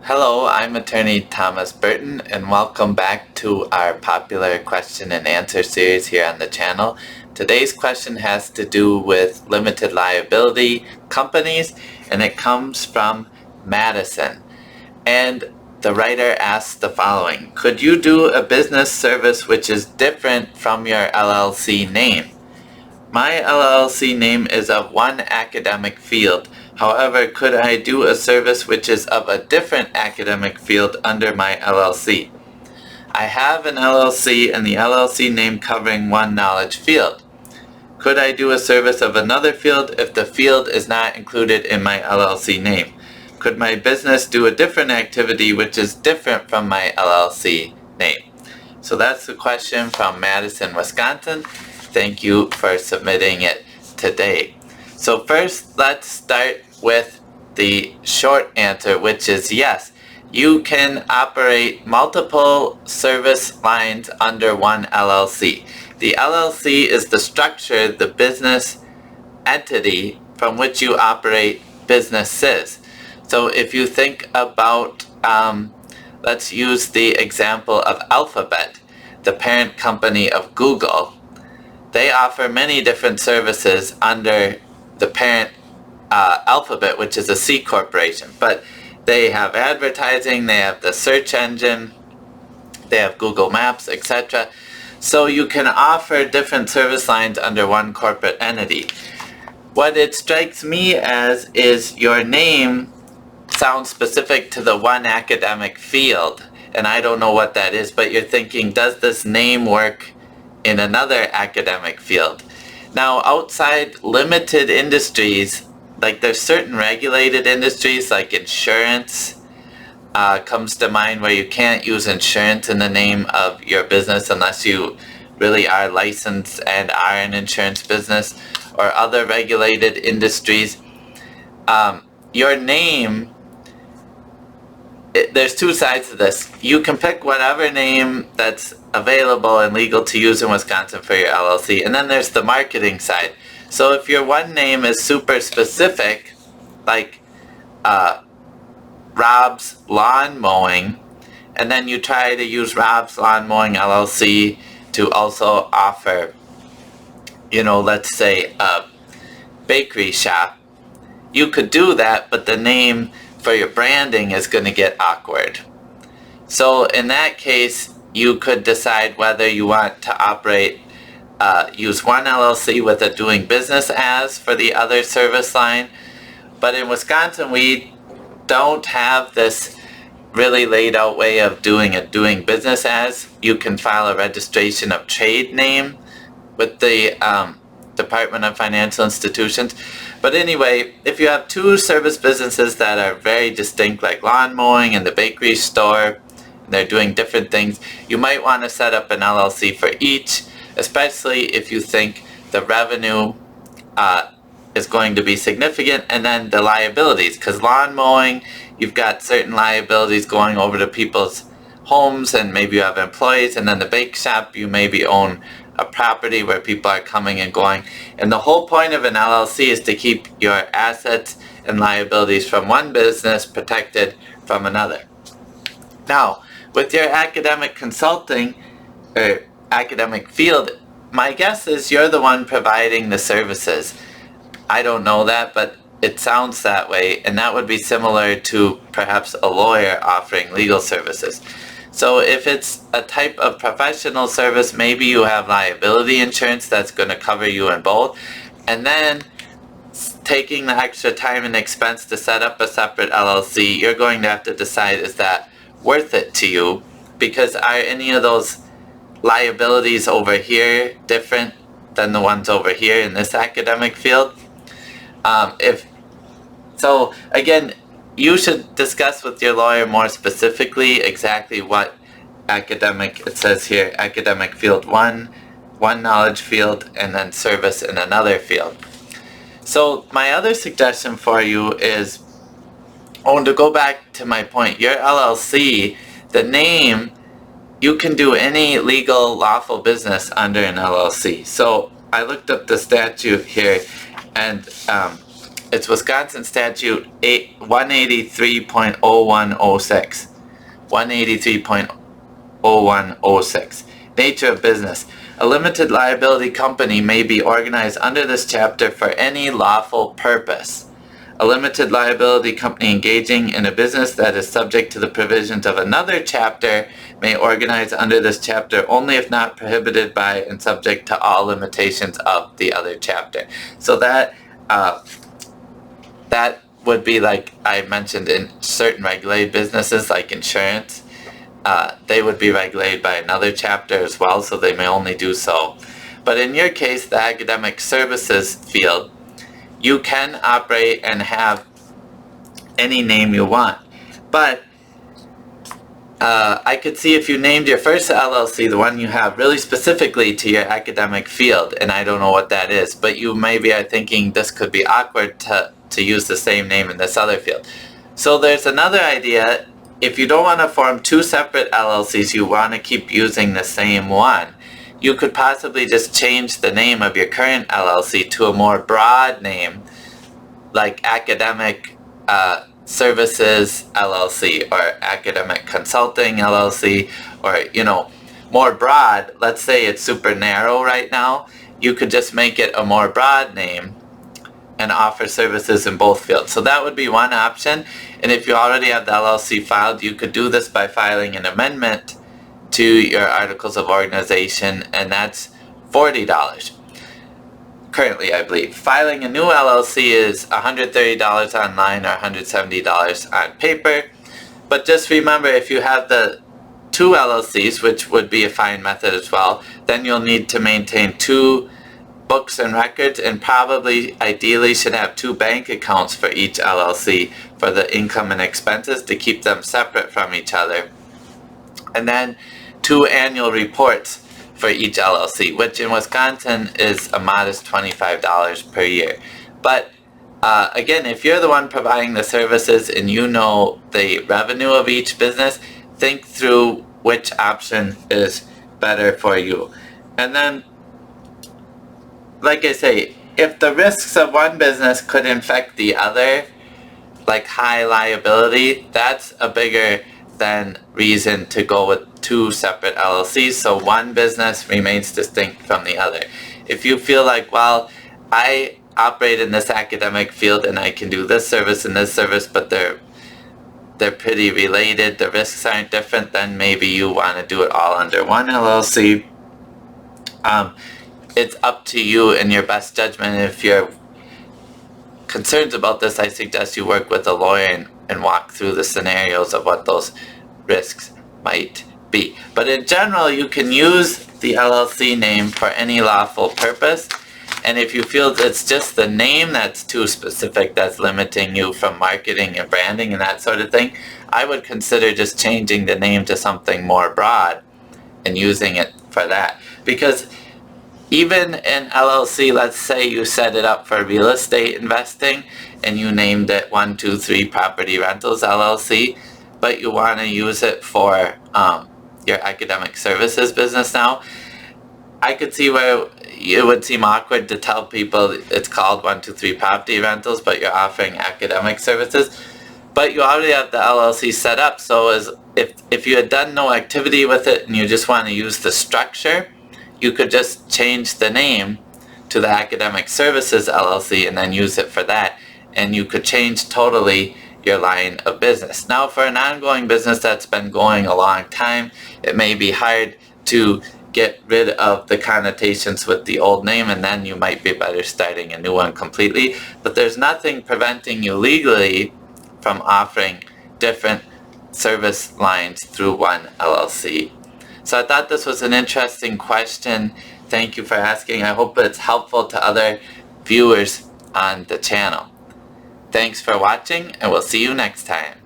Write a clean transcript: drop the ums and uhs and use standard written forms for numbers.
Hello, I'm attorney Thomas Burton, and welcome back to our popular question and answer series here on the channel. Today's question has to do with limited liability companies, and it comes from Madison. And the writer asks the following: could you do a business service which is different from your LLC name? My LLC name is of one academic field. However, could I do a service which is of a different academic field under my LLC? I have an LLC and the LLC name covering one knowledge field. Could I do a service of another field if the field is not included in my LLC name? Could my business do a different activity which is different from my LLC name? So that's the question from Madison, Wisconsin. Thank you for submitting it today. So first, let's start with the short answer, which is yes. You can operate multiple service lines under one LLC. The LLC is the structure, the business entity from which you operate businesses. So if you think about, let's use the example of Alphabet, the parent company of Google. They offer many different services under the parent Alphabet, which is a C corporation. But they have advertising, they have the search engine, they have Google Maps, etc. So you can offer different service lines under one corporate entity. What it strikes me as is your name sounds specific to the one academic field. And I don't know what that is, but you're thinking, does this name work in another academic field? Now, outside limited industries, like there's certain regulated industries like insurance comes to mind, where you can't use insurance in the name of your business unless you really are licensed and are an insurance business, or other regulated industries. Your name, there's two sides to this. You can pick whatever name that's available and legal to use in Wisconsin for your LLC, and then there's the marketing side. So if your one name is super specific, like Rob's Lawn Mowing, and then you try to use Rob's Lawn Mowing LLC to also offer, let's say a bakery shop, you could do that, but the name for your branding is going to get awkward. So in that case, you could decide whether you want to operate, use one LLC with a doing business as for the other service line. But in Wisconsin, we don't have this really laid out way of doing a doing business as. You can file a registration of trade name with the Department of Financial Institutions. But anyway, if you have two service businesses that are very distinct, like lawn mowing and the bakery store, and they're doing different things, you might want to set up an LLC for each, especially if you think the revenue is going to be significant, and then the liabilities, because lawn mowing, you've got certain liabilities going over to people's homes, and maybe you have employees, and then the bake shop, you maybe own a property where people are coming and going. And the whole point of an LLC is to keep your assets and liabilities from one business protected from another. Now, with your academic consulting or academic field, my guess is you're the one providing the services. I don't know that, but it sounds that way, and that would be similar to perhaps a lawyer offering legal services. So if it's a type of professional service, maybe you have liability insurance that's going to cover you in both. And then taking the extra time and expense to set up a separate LLC, you're going to have to decide, is that worth it to you? Because are any of those liabilities over here different than the ones over here in this academic field? So again, you should discuss with your lawyer more specifically exactly what academic, it says here, academic field one knowledge field, and then service in another field. So my other suggestion for you is, to go back to my point, your LLC, the name, you can do any legal lawful business under an LLC. So I looked up the statute here, and It's Wisconsin Statute 183.0106. 183.0106. Nature of business. A limited liability company may be organized under this chapter for any lawful purpose. A limited liability company engaging in a business that is subject to the provisions of another chapter may organize under this chapter only if not prohibited by and subject to all limitations of the other chapter. So that would be, like I mentioned, in certain regulated businesses like insurance. They would be regulated by another chapter as well, so they may only do so. But in your case, the academic services field, you can operate and have any name you want. But I could see if you named your first LLC, the one you have, really specifically to your academic field, and I don't know what that is, but you maybe are thinking this could be awkward to use the same name in this other field. So there's another idea. If you don't want to form two separate LLCs, you want to keep using the same one, you could possibly just change the name of your current LLC to a more broad name, like Academic Services LLC or Academic Consulting LLC, or, more broad. Let's say it's super narrow right now. You could just make it a more broad name and offer services in both fields. So that would be one option. And if you already have the LLC filed, you could do this by filing an amendment to your articles of organization, and that's $40 currently, I believe. Filing a new LLC is $130 online or $170 on paper. But just remember, if you have the two LLCs, which would be a fine method as well, then you'll need to maintain two books and records, and probably ideally should have two bank accounts for each LLC for the income and expenses to keep them separate from each other. And then two annual reports for each LLC, which in Wisconsin is a modest $25 per year. But again, if you're the one providing the services and you know the revenue of each business, think through which option is better for you. And then, like I say, if the risks of one business could infect the other, like high liability, that's a bigger than reason to go with two separate LLCs, so one business remains distinct from the other. If you feel like, well, I operate in this academic field and I can do this service and this service, but they're pretty related, the risks aren't different, then maybe you want to do it all under one LLC. It's up to you and your best judgment. If you're concerned about this, I suggest you work with a lawyer and walk through the scenarios of what those risks might be. But in general, you can use the LLC name for any lawful purpose. And if you feel it's just the name that's too specific, that's limiting you from marketing and branding and that sort of thing, I would consider just changing the name to something more broad and using it for that. Because even in LLC, let's say you set it up for real estate investing and you named it 123 Property Rentals LLC, but you want to use it for your academic services business now, I could see where it would seem awkward to tell people it's called 123 Property Rentals, but you're offering academic services. But you already have the LLC set up, so if you had done no activity with it and you just want to use the structure, you could just change the name to the Academic Services LLC and then use it for that, and you could change totally your line of business. Now, for an ongoing business that's been going a long time, it may be hard to get rid of the connotations with the old name, and then you might be better starting a new one completely. But there's nothing preventing you legally from offering different service lines through one LLC. So I thought this was an interesting question. Thank you for asking. I hope it's helpful to other viewers on the channel. Thanks for watching, and we'll see you next time.